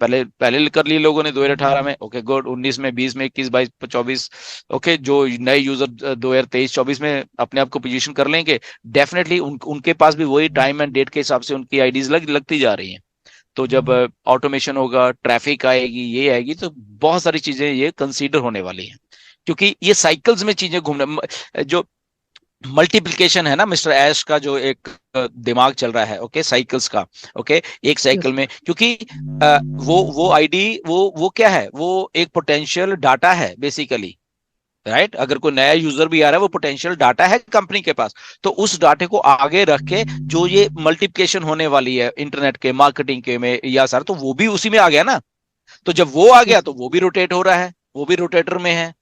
पहले पहले कर लिए लोगों ने 2018 में, ओके गुड, 19 में, 20 में, 21, 22, 24, ओके। जो नए यूजर 2023, 24 में अपने आप को पोजीशन कर लेंगे, डेफिनेटली उनके पास भी वही टाइम एंड डेट के हिसाब से उनकी आईडीज लगती जा रही हैं। तो जब ऑटोमेशन होगा, ट्रैफिक आएगी, ये आएगी, तो बहुत सारी चीजें ये कंसीडर होने वाली हैं, क्योंकि ये साइकिल्स में चीजें घूमने, जो मल्टीप्लिकेशन है ना मिस्टर ऐश का, जो एक दिमाग चल रहा है, ओके, साइकिल्स का, ओके, एक यस साइकिल में, क्योंकि वो आईडी, वो क्या है, वो एक पोटेंशियल डाटा है बेसिकली, राइट। अगर कोई नया यूजर भी आ रहा है, वो पोटेंशियल डाटा है कंपनी के पास। तो उस डाटे को आगे रख के जो ये मल्टीप्लिकेशन होने वाली है इंटरनेट के मार्केटिंग के में या सर, तो वो भी उसी में आ गया ना। तो जब वो आ गया यस तो वो भी रोटेट हो रहा है, वो भी रोटेटर में है,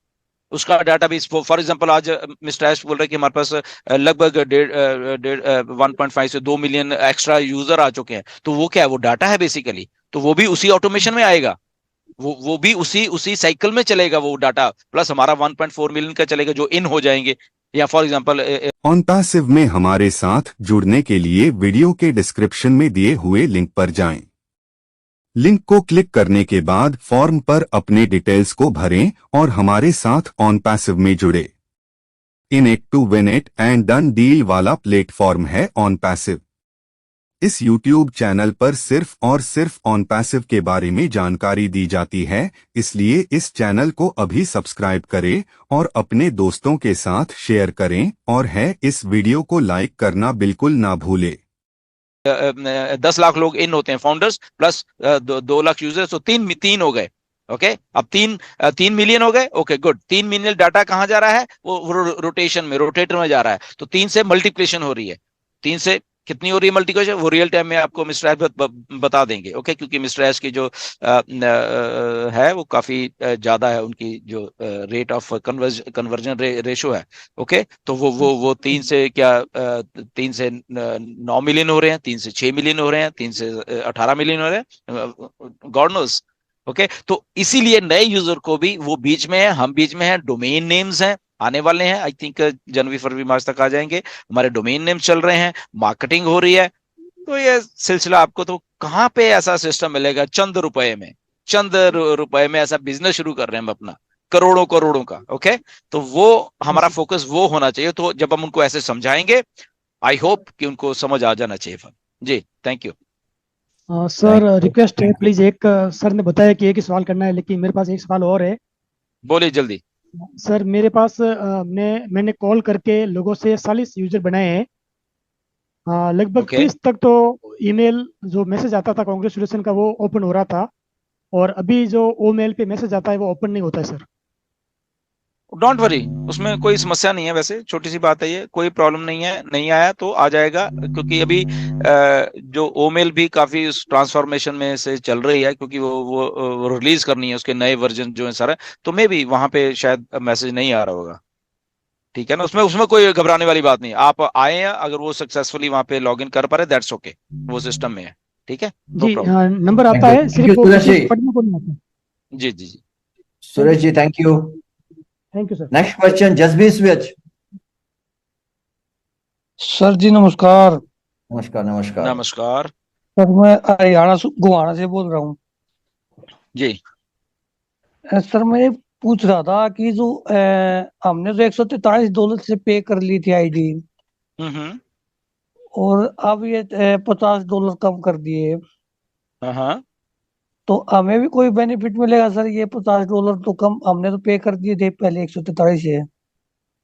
उसका डाटा भी। फॉर एग्जांपल आज मिस्टर एश बोल रहे हैं कि हमारे पास लगभग 1.5 से 2 मिलियन एक्स्ट्रा यूजर आ चुके हैं। तो वो क्या है, वो डाटा है बेसिकली। तो वो भी उसी ऑटोमेशन में आएगा, वो भी उसी उसी साइकिल में चलेगा, वो डाटा प्लस हमारा 1.4 मिलियन का चलेगा जो इन हो जाएंगे। या फॉर एग्जांपल OnPassive में हमारे साथ जुड़ने के लिए वीडियो के डिस्क्रिप्शन में दिए हुए लिंक पर जाएं। लिंक को क्लिक करने के बाद फॉर्म पर अपने डिटेल्स को भरें और हमारे साथ OnPassive में जुड़े। In it to win it and done deal वाला प्लेटफॉर्म है OnPassive। इस YouTube चैनल पर सिर्फ और सिर्फ OnPassive के बारे में जानकारी दी जाती है, इसलिए इस चैनल को अभी सब्सक्राइब करें और अपने दोस्तों के साथ शेयर करें, और इस वीडियो को लाइक करना बिल्कुल ना भूलें। 10 लाख लोग इन होते हैं, फाउंडर्स प्लस 2 लाख यूजर्स, तो तीन हो गए, ओके। अब 3 मिलियन हो गए, ओके गुड। 3 मिलियन डाटा कहाँ जा रहा है, वो रोटेशन में, रोटेटर में जा रहा है। तो 3 से मल्टीप्लिकेशन हो रही है। 3 से कितनी हो रही है मल्टीप्लिकेशन, वो रियल टाइम में आपको मिस्टर एस बता देंगे, ओके। क्योंकि मिस्टर एस की जो है वो काफी ज्यादा है, उनकी जो रेट ऑफ कन्वर्जन रेशो है, ओके। तो वो 3 से क्या 3 से 9 मिलियन हो रहे हैं, 3 से 6 मिलियन हो रहे हैं, 3 से 18 मिलियन हो रहे हैं, गॉड नोस, ओके। तो इसीलिए नए यूजर को भी वो बीच में है, हम बीच में है। डोमेन नेम्स हैं, आने वाले हैं, आई थिंक जनवरी फरवरी मार्च तक आ जाएंगे। हमारे डोमेन नेम चल रहे हैं, मार्केटिंग हो रही है। तो ये सिलसिला आपको तो कहाँ पे ऐसा सिस्टम मिलेगा, चंद रुपए में, चंद रुपए में ऐसा बिजनेस शुरू कर रहे हैं हम अपना, करोड़ों करोड़ों का, ओके। तो वो हमारा फोकस वो होना चाहिए। तो जब हम उनको ऐसे समझाएंगे, आई होप कि उनको समझ आ जाना चाहिए। जी, थैंक यू। सर, रिक्वेस्ट है प्लीज, एक सर ने बताया कि एक ही सवाल करना है, लेकिन मेरे पास एक सवाल और है। बोलिए जल्दी। सर मेरे पास मैंने कॉल करके लोगों से 40 यूजर बनाए हैं। लगभग ओके, 30 तक तो ईमेल जो मैसेज आता था कॉन्ग्रेचुलेसन का वो ओपन हो रहा था, और अभी जो ओ मेल पे मैसेज आता है वो ओपन नहीं होता है सर। डोंट वरी, उसमें कोई समस्या नहीं है। वैसे छोटी सी बात है, ये कोई प्रॉब्लम नहीं है। नहीं आया तो आ जाएगा, क्योंकि अभी जो ओमेल भी काफी उस ट्रांसफॉर्मेशन में से चल रही है, क्योंकि वो रिलीज करनी है उसके नए वर्जन जो है सारा। तो मे भी वहां पे शायद मैसेज नहीं आ रहा होगा, ठीक है ना। उसमें उसमें कोई घबराने वाली बात नहीं। आप आए हैं, अगर वो सक्सेसफुली वहां पे लॉग इन कर पा रहे, दैट्स ओके, वो सिस्टम में है, ठीक है, नो जी, प्रॉब्लम। नंबर आता है, थैंक सिर्फ यू वो सूरज मैसेज जी। पढ़ने को नहीं आता। जी जी जी। Suraj ji thank you. Thank you sir. Next question Jasbir स्विच। सर जी नमस्कार। नमस्कार नमस्कार। नमस्कार सर मैं हरियाणा गोहाना से बोल रहा हूँ। जी। सर मैं ये पूछ रहा था कि जो हमने जो $143 से पे कर ली थी आईडी, हम्म। और अब ये $50 कम कर दिए, हाँ हाँ। तो हमें भी कोई बेनिफिट मिलेगा सर? ये $50 तो कम हमने तो पे कर दिए थे पहले 143 से।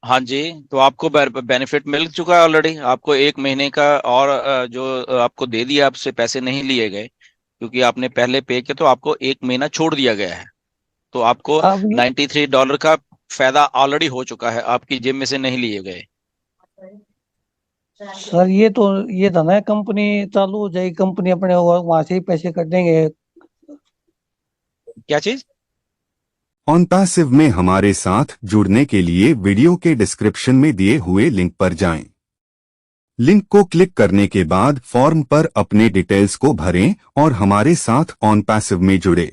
हाँ जी, तो आपको बेनिफिट मिल चुका है ऑलरेडी। आपको 1 महीने का और जो आपको दे दिया, आपसे पैसे नहीं लिए गए, क्योंकि आपने पहले पे किया, तो आपको 1 महीना छोड़ दिया गया है। तो आपको अब ये $93 का फायदा ऑलरेडी हो चुका है, आपकी जेब में से नहीं लिए गए। सर ये था ना, कंपनी चालू हो जाएगी, कंपनी अपने वहां से ही पैसे कटेंगे। क्या चीज? OnPassive में हमारे साथ जुड़ने के लिए वीडियो के डिस्क्रिप्शन में दिए हुए लिंक पर जाएं। लिंक को क्लिक करने के बाद फॉर्म पर अपने डिटेल्स को भरें और हमारे साथ OnPassive में जुड़े।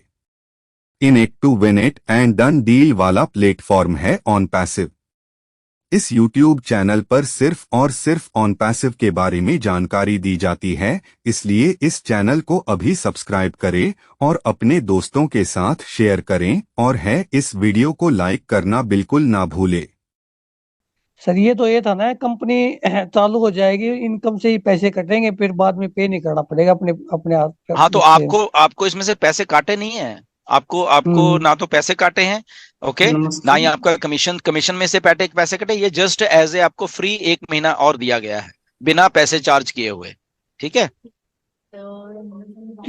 In it to win it and done deal वाला प्लेटफॉर्म है ऑन पैसिव। इस YouTube चैनल पर सिर्फ और सिर्फ ऑन पैसिव के बारे में जानकारी दी जाती है, इसलिए इस चैनल को अभी सब्सक्राइब करें और अपने दोस्तों के साथ शेयर करें, और है इस वीडियो को लाइक करना बिल्कुल ना भूले। सर ये तो ये था ना, कंपनी चालू हो जाएगी, इनकम से ही पैसे कटेंगे, फिर बाद में पे नहीं करना पड़ेगा अपने अपने आप हाँ, तो इससे। आपको इसमें से पैसे काटे नहीं है। आपको आपको ना तो पैसे काटे हैं, ओके, ना ही आपका कमीशन में से पैसे कटे। ये जस्ट एज ए आपको फ्री 1 महीना और दिया गया है, बिना पैसे चार्ज किए हुए। ठीक है,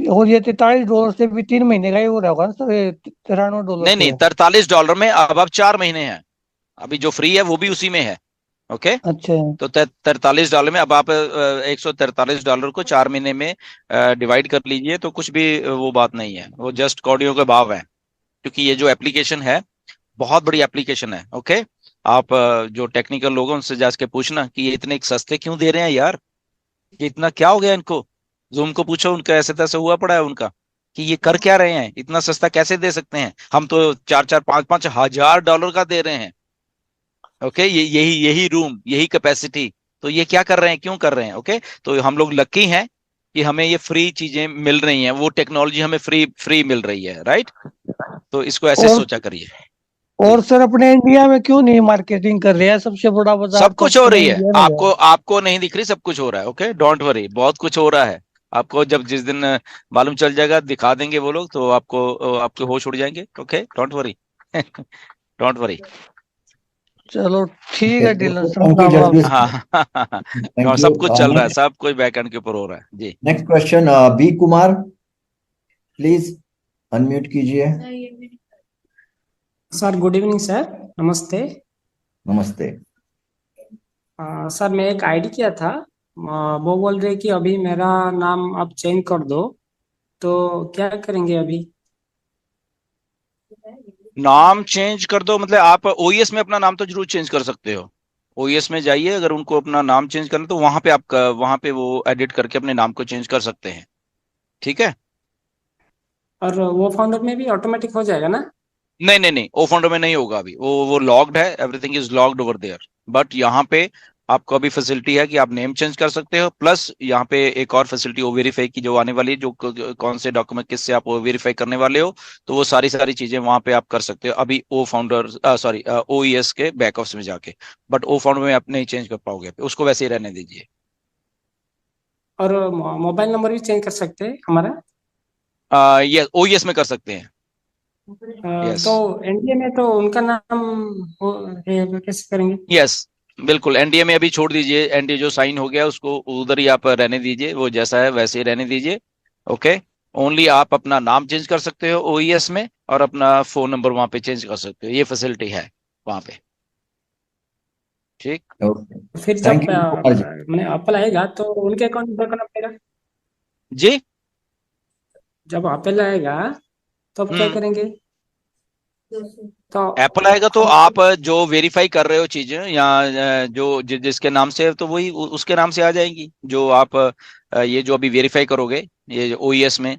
और ये $43 से भी 3 महीने का ही हो रहा होगा ना सर, $93 नहीं नहीं, $43 में अब 4 महीने हैं। अभी जो फ्री है वो भी उसी में है, ओके। अच्छा। तो $43 में अब आप $143 को 4 महीने में डिवाइड कर लीजिए, तो कुछ भी वो बात नहीं है, वो जस्ट कौड़ियों के भाव है। क्योंकि ये जो एप्लीकेशन है बहुत बड़ी एप्लीकेशन है, ओके। आप जो टेक्निकल लोग हैं उनसे जाके पूछना कि ये इतने सस्ते क्यों दे रहे हैं यार, ये इतना क्या हो गया इनको। जूम को पूछो, उनका ऐसे तैसे हुआ पड़ा है उनका कि ये कर क्या रहे हैं, इतना सस्ता कैसे दे सकते हैं। हम तो 4-4 5-5 हजार डॉलर का दे रहे हैं, ओके। यही रूम, यही कैपेसिटी, तो ये क्या कर रहे हैं, क्यों कर रहे हैं, ओके। तो हम लोग लकी हैं कि हमें ये फ्री चीजें मिल रही हैं, वो टेक्नोलॉजी हमें फ्री मिल रही है, राइट। तो इसको ऐसे और सोचा करिए। और सर अपने इंडिया में क्यों नहीं मार्केटिंग कर रहे हैं? सबसे बड़ा बाजार सब तो कुछ हो अपने रही है, इंडिया में है। आपको नहीं दिख रही, सब कुछ हो रहा है, ओके, डोंट वरी, बहुत कुछ हो रहा है। आपको जब जिस दिन मालूम चल जाएगा, दिखा देंगे वो लोग, तो आपके होश उड़ जाएंगे, okay, don't worry. Don't worry. चलो ठीक है डीलर Thank you, Jasbir. हाँ, Thank सब you. कुछ चल रहा है, सब कुछ बैकएंड के ऊपर हो रहा है जी। Next question, B Kumar, please unmute कीजिए। सर गुड इवनिंग सर, नमस्ते। नमस्ते। सर मैं एक आईडी किया था, वो बोल रहे कि अभी मेरा नाम आप चेंज कर दो, तो क्या करेंगे अभी? नाम चेंज कर दो मतलब आप ओईएस में अपना नाम तो जरूर चेंज कर सकते हो। ओईएस में जाइए, अगर उनको अपना नाम चेंज करना तो वहां पे वो एडिट करके अपने नाम को चेंज कर सकते हैं, ठीक है। और वो फाउंडर में भी ऑटोमेटिक हो जाएगा ना? नहीं नहीं नहीं, ओ फंडो में नहीं होगा अभी, वो लॉग्ड है, everything is logged over there. But यहाँ पे आपको अभी फैसिलिटी है कि आप नेम चेंज कर सकते हो, प्लस यहाँ पे एक और फैसिलिटी ओ वेरीफाई की जो आने वाली है, जो कौन से डॉक्यूमेंट किससे आप वेरीफाई करने वाले हो, तो वो सारी चीजें वहां पे आप कर सकते हो अभी ओ फाउंडर सॉरी ओईएस के बैक ऑफिस में जाके। बट ओ फाउंडर में आप नहीं चेंज कर पाओगे, उसको वैसे ही रहने दीजिए। और मोबाइल नंबर भी चेंज कर सकते हैं हमारा? ये ओईएस में कर सकते हैं, यस तो एनडीए में तो उनका नाम कैसे करेंगे? यस, बिल्कुल। एनडीए में अभी छोड़ दीजिए, एनडीए जो साइन हो गया उसको उधर ही आप रहने दीजिए, वो जैसा है वैसे ही रहने दीजिए, ओके। ओनली आप अपना नाम चेंज कर सकते हो ओईएस में, और अपना फोन नंबर वहां पे चेंज कर सकते हो, ये फैसिलिटी है वहां पे, ठीक। Okay. फिर Thank जब you, कुमार जी। मैंने एप्पल आएगा तो उनके अकाउंट में करना पड़ेगा? जी, जब एप्पल आएगा तब क्या करेंगे? तो एप्पल आएगा तो हम आप जो वेरीफाई कर रहे हो चीजें, या जिसके नाम से है, तो वही उसके नाम से आ जाएंगी, जो आप ये जो अभी वेरीफाई करोगे ये ओईएस में,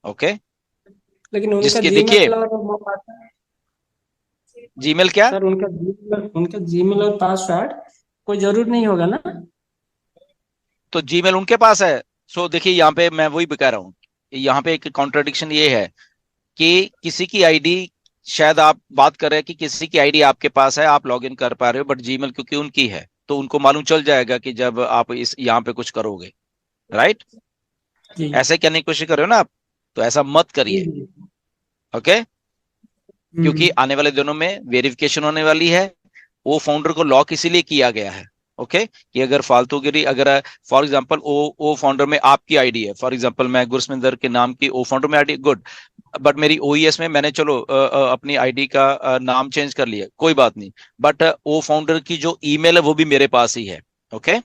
ओके। लेकिन उनका जिसके देखिए, जीमेल और वो आता है जीमेल क्या, सर, उनका जीमेल और पासवर्ड कोई जरूर नहीं होगा ना? तो जीमेल उनके पास है। सो देखिए, यहाँ पे मैं वही बता रहा हूँ, यहाँ पे एक कॉन्ट्रडिक्शन ये है कि किसी की आईडी, शायद आप बात कर रहे हैं कि किसी की आईडी आपके पास है, आप लॉगिन कर पा रहे हो, बट जीमेल क्योंकि उनकी है, तो उनको मालूम चल जाएगा कि जब आप इस यहाँ पे कुछ करोगे, राइट। जी ऐसे करने की कोशिश कर रहे हो ना आप, तो ऐसा मत जी करिए, जी। ओके। क्योंकि आने वाले दिनों में वेरिफिकेशन होने वाली है, वो फाउंडर को लॉक इसीलिए किया गया है, ओके, कि अगर फालतूगिरी, अगर फॉर एग्जांपल ओ फाउंडर में आपकी आईडी है, फॉर एग्जांपल मैं गुरसमिंदर के नाम की ओ फाउंडर में आईडी, गुड, बट मेरी ओईएस में मैंने चलो अपनी आईडी का नाम चेंज कर लिया, कोई बात नहीं, बट ओ फाउंडर की जो ईमेल है वो भी मेरे पास ही है, ओके।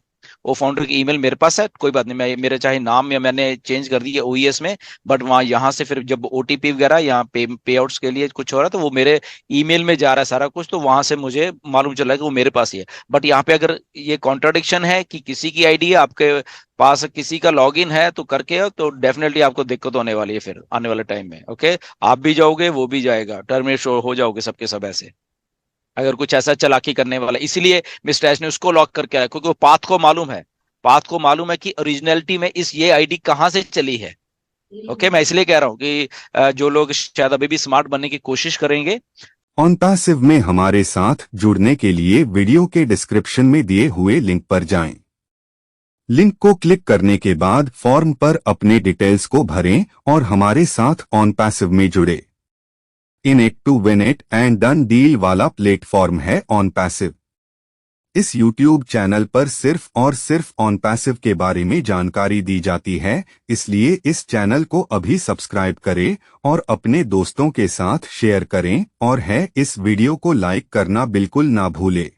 वो फाउंडर की ईमेल मेरे पास है, कोई बात नहीं, मैं मेरे चाहे नाम या मैंने चेंज कर दी है ओईएस में, बट वहाँ यहाँ से फिर जब ओटीपी वगैरह यहाँ पे आउट्स के लिए कुछ हो रहा है तो वो मेरे ईमेल में जा रहा है सारा कुछ, तो वहां से मुझे मालूम चला कि वो मेरे पास ही है। बट यहाँ पे अगर ये कॉन्ट्राडिक्शन है कि किसी की आईडी है, आपके पास किसी का लॉगिन है तो करके, तो डेफिनेटली आपको दिक्कत होने वाली है फिर आने वाले टाइम में। ओके, आप भी जाओगे, वो भी जाएगा, टर्मिनेट हो जाओगे सबके सब ऐसे, अगर कुछ ऐसा चालाकी करने वाला। इसीलिए मिस्टर एस ने उसको लॉक करके रखा, क्योंकि वो पाथ को मालूम है, पाथ को मालूम है कि ओरिजिनलिटी में इस ये आईडी कहां से चली है। ओके, मैं इसलिए कह रहा हूं कि जो लोग शायद अभी भी स्मार्ट बनने की कोशिश करेंगे, OnPassive में हमारे साथ जुड़ने के लिए वीडियो के डिस्क्रिप्शन में दिए हुए लिंक पर जाएं। लिंक को क्लिक करने के बाद फॉर्म पर अपने डिटेल्स को भरें और हमारे साथ OnPassive में जुड़े। In it to win it and done deal वाला प्लेटफॉर्म है OnPassive। इस YouTube चैनल पर सिर्फ और सिर्फ OnPassive के बारे में जानकारी दी जाती है, इसलिए इस चैनल को अभी सब्सक्राइब करें और अपने दोस्तों के साथ शेयर करें, और इस वीडियो को लाइक करना बिल्कुल ना भूलें।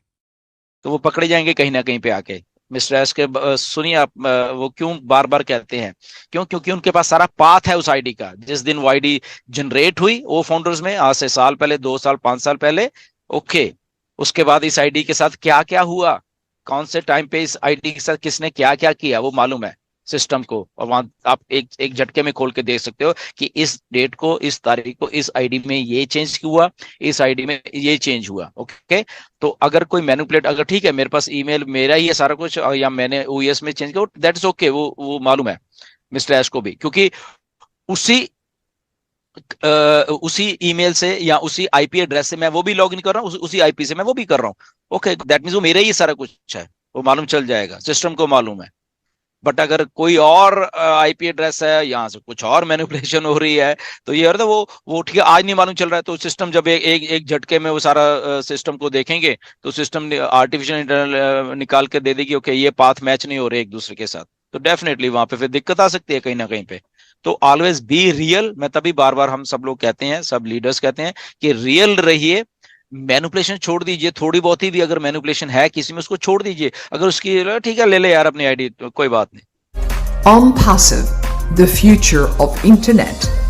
तो वो पकड़े जाएंगे कहीं ना कहीं पे आके। मिस्टर एस के सुनिए आप, वो क्यों बार बार कहते हैं, क्योंकि उनके पास सारा पाथ है उस आईडी का। जिस दिन वो आईडी जनरेट हुई वो फाउंडर्स में, आज से साल पहले, 2 साल 5 साल पहले, ओके, उसके बाद इस आईडी के साथ क्या क्या हुआ, कौन से टाइम पे इस आईडी के साथ किसने क्या क्या किया, वो मालूम है सिस्टम को। और वहां आप एक झटके में खोल के देख सकते हो कि इस डेट को, इस तारीख को, इस आईडी में ये चेंज हुआ, इस आईडी में ये चेंज हुआ। ओके, तो अगर कोई मैनिपुलेट, अगर ठीक है मेरे पास ईमेल मेरा ही है सारा कुछ, या मैंने ओएस में चेंज किया, दैट इज ओके, वो मालूम है मिस्टर एश को भी, क्योंकि उसी ईमेल से या उसी आईपी एड्रेस से मैं वो भी लॉग इन कर रहा हूँ, उसी आईपी से मैं वो भी कर रहा हूँ। ओके, दैट मीन्स वो मेरा ही सारा कुछ है, वो मालूम चल जाएगा, सिस्टम को मालूम है। बट अगर कोई और आईपी एड्रेस है, यहाँ से कुछ और मैनिपुलेशन हो रही है, तो ये तो वो ठीक है, आज नहीं मालूम चल रहा है, तो सिस्टम जब एक झटके में वो सारा सिस्टम को देखेंगे, तो सिस्टम आर्टिफिशियल इंटेलिजेंस निकाल के दे देगी, ओके ये पाथ मैच नहीं हो रहे एक दूसरे के साथ, तो डेफिनेटली वहां पे फिर दिक्कत आ सकती है कहीं ना कहीं पे। तो ऑलवेज बी रियल, मैं तभी बार बार हम सब लोग कहते हैं, सब लीडर्स कहते हैं कि रियल रहिए, मैनिपुलेशन छोड़ दीजिए, थोड़ी बहुत ही भी अगर मैनिपुलेशन है किसी में उसको छोड़ दीजिए, अगर उसकी ठीक है ले यार अपनी आईडी, तो कोई बात नहीं। OnPassive, the future of internet.